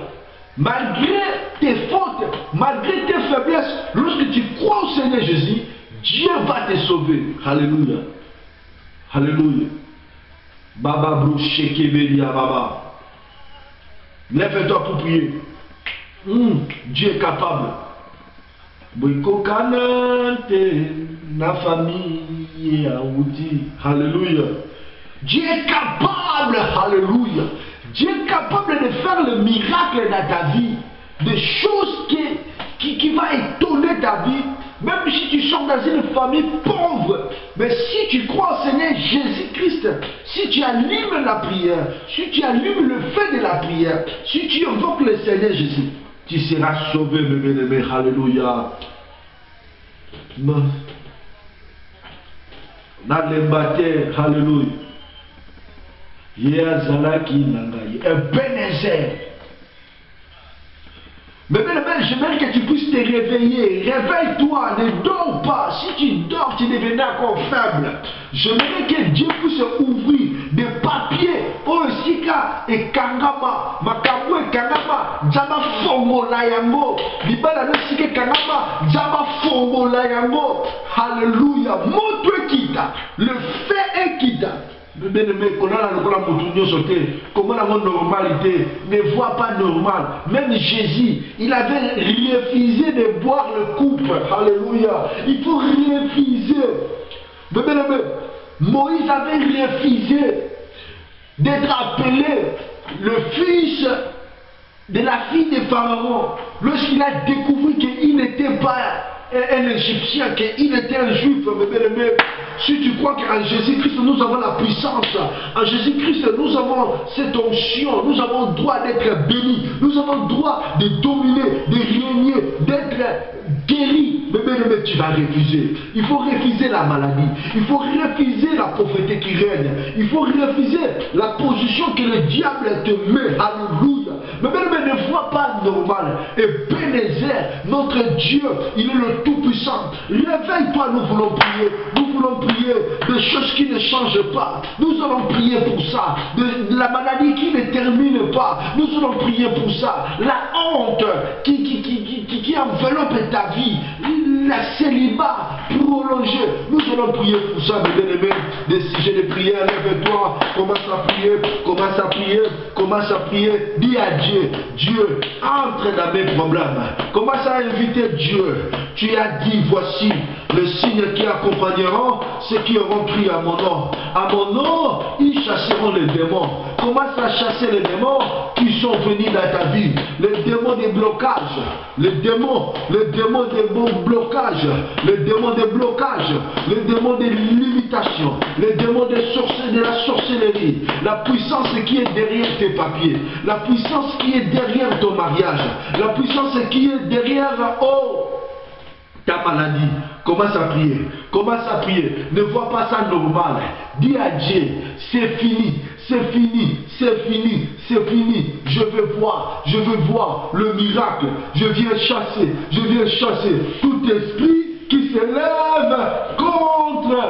malgré tes fautes, malgré tes faiblesses, lorsque tu crois au Seigneur Jésus, Dieu va te sauver. Alléluia. Alléluia. Baba Brou Shekebelia Baba. Lève-toi pour prier. Dieu est capable. Na famille Alléluia. Dieu est capable. Alléluia. Dieu est capable de faire le miracle dans ta vie. Des choses qui vont étonner ta vie. Même si tu sors dans une famille pauvre. Mais si tu crois au Seigneur Jésus-Christ, si tu allumes la prière, si tu allumes le feu de la prière, si tu invoques le Seigneur Jésus, tu seras sauvé, mes bien-aimés. Alléluia. Dans les batailles, alléluia. Yazalaki Nangaye. Ebenezer. Mais bien, j'aimerais que tu puisses te réveiller. Réveille-toi, ne dors pas. Si tu dors, tu deviens encore faible. J'aimerais que Dieu puisse ouvrir des papiers. Oh, Sika et Kangama. Makabu et Kangama. Djama Fongo Layango. Libala no Sika Kangama. Djama Fongo Layango. Alléluia. Montre Kita. Le fait est Kita. Bien-aimé, comment la normalité ne voit pas normal. Même Jésus, il avait refusé de boire le coupe. Alléluia. Il faut refuser. Bien-aimé, Moïse avait refusé d'être appelé le fils de la fille de Pharaon, lorsqu'il a découvert qu'il n'était pas un Égyptien, qu'il était un Juif, mais si tu crois qu'en Jésus-Christ nous avons la puissance, en Jésus-Christ nous avons cette onction, nous avons le droit d'être bénis, nous avons le droit de dominer, de régner, d'être guéri. Mais tu vas refuser. Il faut refuser la maladie, il faut refuser la pauvreté qui règne, il faut refuser la position que le diable te met. Alléluia. Mais ne vois pas normal. Et Bénézer, notre Dieu, il est le Tout-Puissant. Réveille-toi, nous voulons prier. Nous voulons prier des choses qui ne changent pas. Nous allons prier pour ça. De la maladie qui ne termine pas. Nous allons prier pour ça. La honte qui enveloppe ta vie. La célibat prolongé. Nous allons prier pour ça, mes bien-aimés. Des sujets de prière, lève-toi. Commence à prier. Commence à prier. Commence à prier. Dis à Dieu, Dieu, entre dans mes problèmes. Commence à inviter Dieu. Tu as dit, voici le signe qui accompagneront ceux qui auront crié à mon nom. À mon nom, ils chasseront les démons. Commence à chasser les démons qui sont venus dans ta vie. Les démons des blocages. Les démons des blocages. Les démons des blocages. Les démons des limitations. Les démons de la sorcellerie. La puissance qui est derrière tes papiers. La puissance qui est derrière ton mariage. La puissance qui est derrière ta maladie. Commence à prier. Commence à prier. Ne vois pas ça normal. Dis à Dieu, c'est fini. C'est fini. C'est fini. C'est fini. Je veux voir le miracle. Je viens chasser tout esprit qui s'élève contre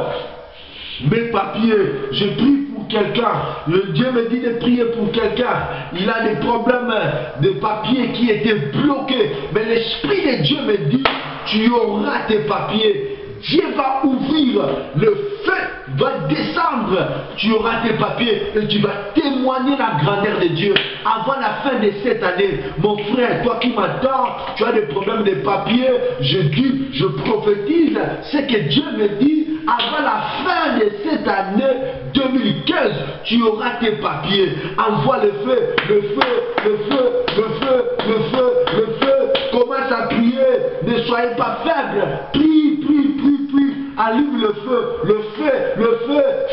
mes papiers. Je prie pour quelqu'un. Le Dieu me dit de prier pour quelqu'un. Il a des problèmes de papiers qui étaient bloqués. Mais l'Esprit de Dieu me dit, tu auras tes papiers. Dieu va ouvrir, le feu va descendre, tu auras tes papiers et tu vas témoigner la grandeur de Dieu avant la fin de cette année. Mon frère, toi qui m'attends, tu as des problèmes de papiers, je dis, je prophétise, c'est que Dieu me dit, avant la fin de cette année 2015, tu auras tes papiers. Envoie le feu, le feu, le feu, le feu, le feu, le feu. Commence à prier, ne soyez pas faibles, prie, prie, prie, prie. Allume le feu,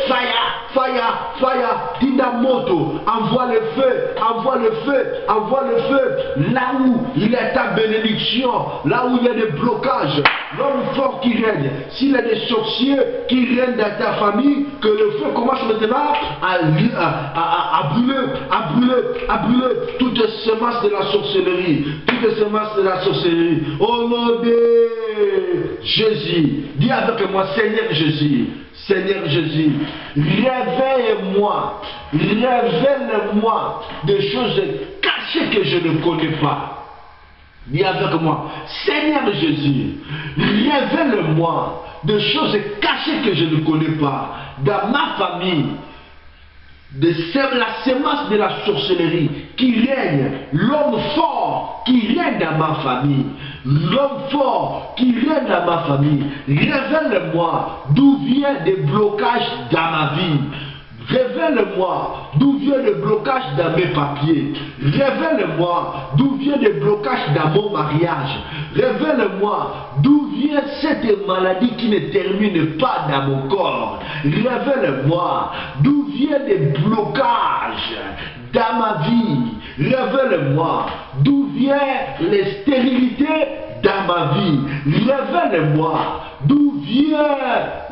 fire, fire, fire, Dinamoto, envoie le feu, là où il y a ta bénédiction, là où il y a des blocages, l'homme fort qui règne, s'il y a des sorciers qui règnent dans ta famille, que le feu commence maintenant à brûler toutes les semences de la sorcellerie, au nom de Jésus, dis avec moi, Seigneur Jésus, réveille-moi, révèle-moi des choses cachées que je ne connais pas. Dis avec moi, Seigneur Jésus, révèle-moi des choses cachées que je ne connais pas dans ma famille. La semence de la sorcellerie qui règne, l'homme fort qui règne dans ma famille, l'homme fort qui règne dans ma famille, révèle-moi d'où viennent des blocages dans ma vie. Révèle-moi d'où vient le blocage dans mes papiers. Révèle-moi d'où vient le blocage dans mon mariage. Révèle-moi d'où vient cette maladie qui ne termine pas dans mon corps. Révèle-moi d'où viennent les blocages dans ma vie. Révèle-moi d'où vient les stérilités dans ma vie. Révèle-moi d'où vient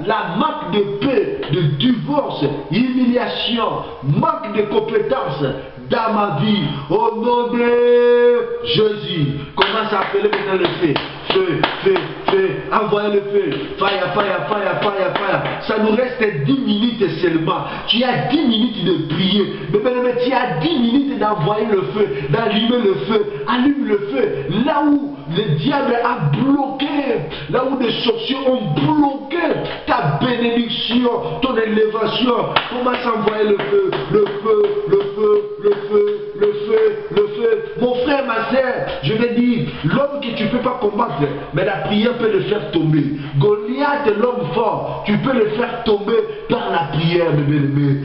la manque de paix, de divorce, humiliation, manque de compétences dans ma vie. Au nom de Jésus, commence à appeler maintenant le feu. Feu, envoyez le feu. Fire. Ça nous reste 10 minutes seulement. Tu as 10 minutes de prier. Mais tu as 10 minutes d'envoyer le feu, d'allumer le feu. Allume le feu. Là où le diable a bloqué, là où les sorciers ont bloqué ta bénédiction, ton élévation, commence à envoyer le feu. Mon frère, frère, ma soeur, je vais dire, l'homme que tu ne peux pas combattre, mais la prière peut le faire tomber. Goliath, l'homme fort, tu peux le faire tomber par la prière, mes bien-aimés.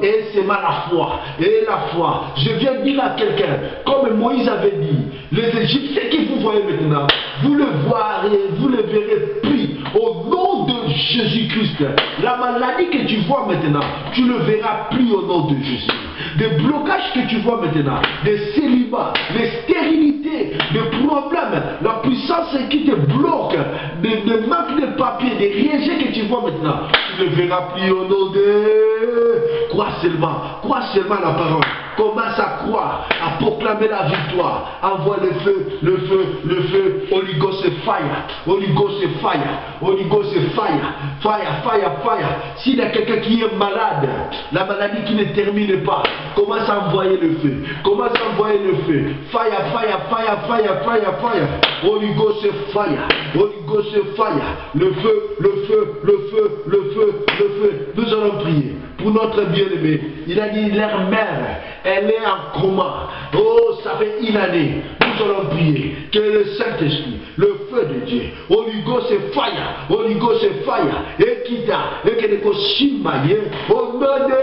Et c'est mal la foi. Et la foi. Je viens dire à quelqu'un, comme Moïse avait dit, les Égyptiens que vous voyez maintenant, vous le voyez, vous le verrez pris au nom de Jésus-Christ. La maladie que tu vois maintenant, tu le verras pris au nom de Jésus. Des blocages que tu vois maintenant, des célibats, des stérilités, des problèmes, la puissance qui te bloque, des manques de papier, des rejets que tu vois maintenant, tu le verras pris au nom de... Crois seulement la parole. Commence à croire, à proclamer la victoire. Envoie le feu, le feu, le feu. Holy Ghost fire, Holy Ghost fire, Holy Ghost fire, fire, fire, fire. S'il y a quelqu'un qui est malade, la maladie qui ne termine pas, commence à envoyer le feu. Commence à envoyer le feu. Fire, fire, fire, fire, fire, fire. Holy Ghost fire, Holy Ghost fire. Le feu, le feu, le feu, le feu, le feu. Nous allons prier pour notre bien-aimé. Il a dit, leur mère, elle est en coma. Oh, ça fait une année. Nous allons prier que le Saint-Esprit, le feu de Dieu, Holy Ghost fire, Holy Ghost fire, et quitta, et que les coschimaïens, au nom de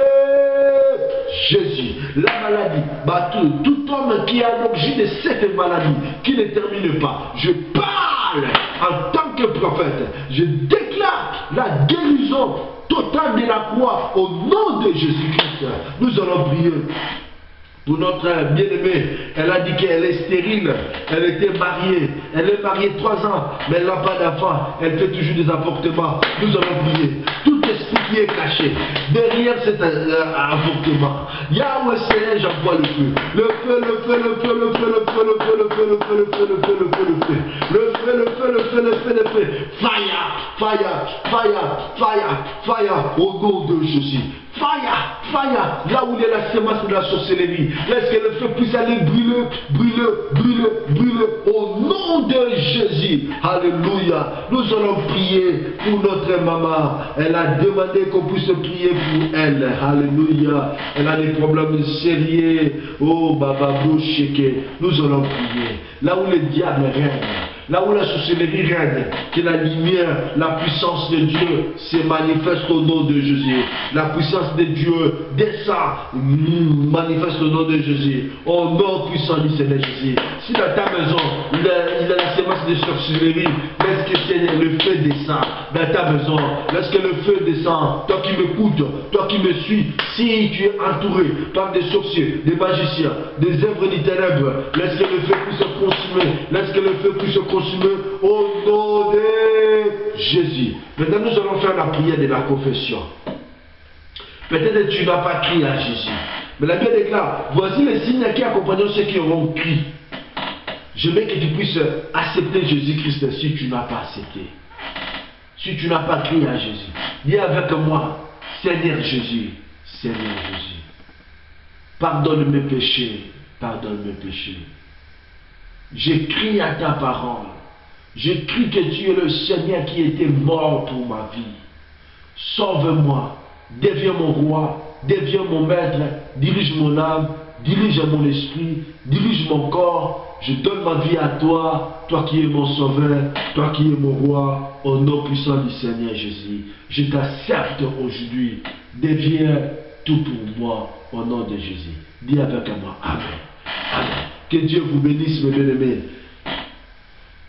Jésus, la maladie, tout homme qui a l'objet de cette maladie, qui ne termine pas, je parle en tant que prophète, je déclare la guérison totale de la croix au nom de Jésus-Christ. Nous allons prier pour notre bien-aimée. Elle a dit qu'elle est stérile, elle était mariée, elle est mariée 3 ans, mais elle n'a pas d'enfant, elle fait toujours des avortements. Nous allons prier. Tout esprit qui est caché derrière cet avortement, Yahweh Seigneur, j'envoie le feu. Le feu, le feu, le feu, le feu, le feu, le feu, le feu, le feu, le feu, le feu, le feu, le feu, le feu, le feu, le feu, le feu, le feu, fire, fire, fire, fire, fire, au nom de Jésus. Fire, fire, là où il y a la sémence de la sorcellerie, laisse que le feu puisse aller brûler, brûler, brûler, brûler, au nom de Jésus. Alléluia. Nous allons prier pour notre maman. Elle a demandé qu'on puisse prier pour elle. Alléluia. Elle a des problèmes sérieux. Oh, Baba Boucheke. Nous allons prier. Là où le diable règne, là où la sorcellerie règne, que la lumière, la puissance de Dieu se manifeste au nom de Jésus. La puissance de Dieu descend, manifeste au nom de Jésus. Au nom puissant du Seigneur Jésus. Si dans ta maison, il y a la sémence de sorcellerie, laisse que Seigneur, le feu descend dans ta maison. Laisse que le feu descend. Toi qui m'écoutes, toi qui me suis, si tu es entouré par des sorciers, des magiciens, des œuvres du ténèbres, laisse que le feu puisse se consumer. Laisse que le feu puisse se consumer au nom de Jésus. Maintenant, nous allons faire la prière de la confession. Peut-être que tu n'as pas crié à Jésus. Mais la Bible déclare, voici les signes qui accompagnent ceux qui auront crié. Je veux que tu puisses accepter Jésus-Christ si tu n'as pas accepté. Si tu n'as pas crié à Jésus. Dis avec moi, Seigneur Jésus, Seigneur Jésus. Pardonne mes péchés, pardonne mes péchés. J'écris à ta parole. J'écris que tu es le Seigneur qui était mort pour ma vie. Sauve-moi. Deviens mon roi. Deviens mon maître. Dirige mon âme. Dirige mon esprit. Dirige mon corps. Je donne ma vie à toi. Toi qui es mon sauveur. Toi qui es mon roi. Au nom puissant du Seigneur Jésus. Je t'accepte aujourd'hui. Deviens tout pour moi. Au nom de Jésus. Dis avec moi. Amen. Amen. Que Dieu vous bénisse, mes bien-aimés.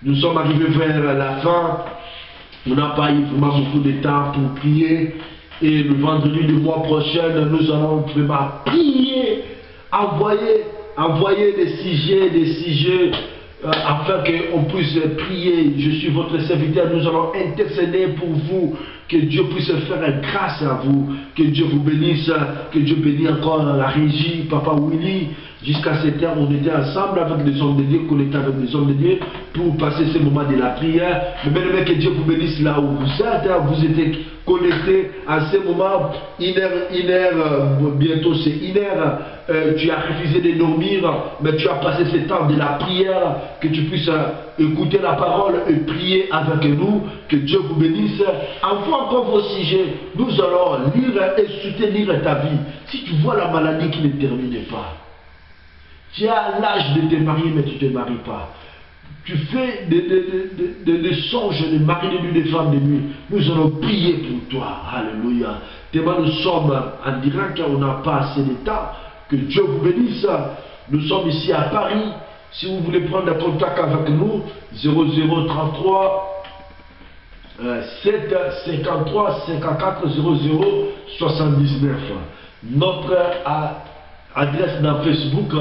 Nous sommes arrivés vers la fin. On n'a pas eu vraiment beaucoup de temps pour prier. Et le vendredi du mois prochain, nous allons vraiment prier, envoyer des sujets afin qu'on puisse prier. Je suis votre serviteur. Nous allons intercéder pour vous. Que Dieu puisse faire grâce à vous. Que Dieu vous bénisse. Que Dieu bénisse encore la régie, Papa Willy. Jusqu'à cette heure, on était ensemble avec les hommes de Dieu, connectés avec les hommes de Dieu, pour passer ce moment de la prière. Mais bien, que Dieu vous bénisse là où vous êtes. Vous êtes connectés à ce moment, bientôt c'est 1h. Tu as refusé de dormir, mais tu as passé ce temps de la prière, que tu puisses écouter la parole et prier avec nous. Que Dieu vous bénisse. Envoie encore vos sujets. Nous allons lire et soutenir ta vie. Si tu vois la maladie qui ne termine pas, Tu as l'âge de te marier, mais tu ne te maries pas. Tu fais des songes de mari de nuit, des femmes de nuit. Nous allons prier pour toi. Alléluia. Tellement nous sommes en direct car on n'a pas assez de temps. Que Dieu vous bénisse. Nous sommes ici à Paris. Si vous voulez prendre contact avec nous, 0033 7 53 54 00 79. Notre adresse dans Facebook,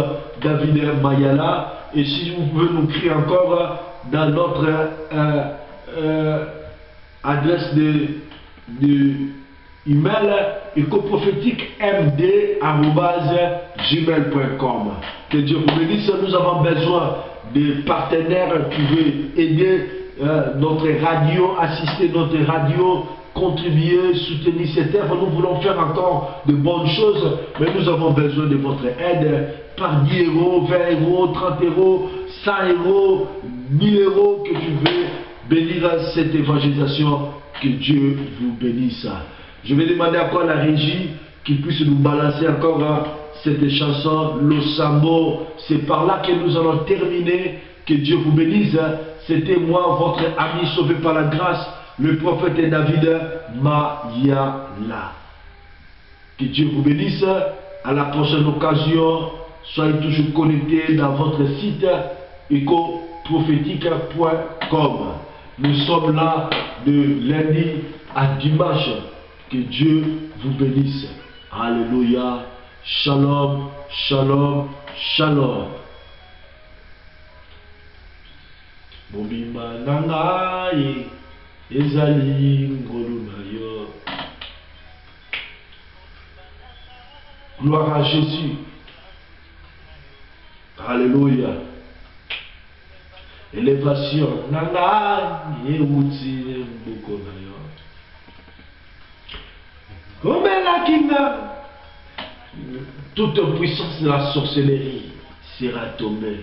David Mayala. Et si vous pouvez nous écrire encore dans notre adresse de email ecoprophétique@gmail.com. Que Dieu vous bénisse. Nous avons besoin de partenaires qui veulent aider notre radio, assister notre radio, contribuer, soutenir cette œuvre. Nous voulons faire encore de bonnes choses, mais nous avons besoin de votre aide par 10 €, 20 €, 30 €, 100 €, 1000 € que tu veux bénir cette évangélisation. Que Dieu vous bénisse. Je vais demander encore à la régie qu'il puisse nous balancer encore cette chanson, Le Sambo. C'est par là que nous allons terminer. Que Dieu vous bénisse. C'était moi, votre ami sauvé par la grâce, le prophète David Mayala. Que Dieu vous bénisse. À la prochaine occasion, soyez toujours connectés dans votre site ecoprophétique.com. Nous sommes là de lundi à dimanche. Que Dieu vous bénisse. Alléluia. Shalom, shalom, shalom. Mobimba nangaye ezali ngolu na yo. Gloire à Jésus. Alléluia. Élévation nangaye euti mboko na yo. Omela kinga. Toute puissance de la sorcellerie sera tombée.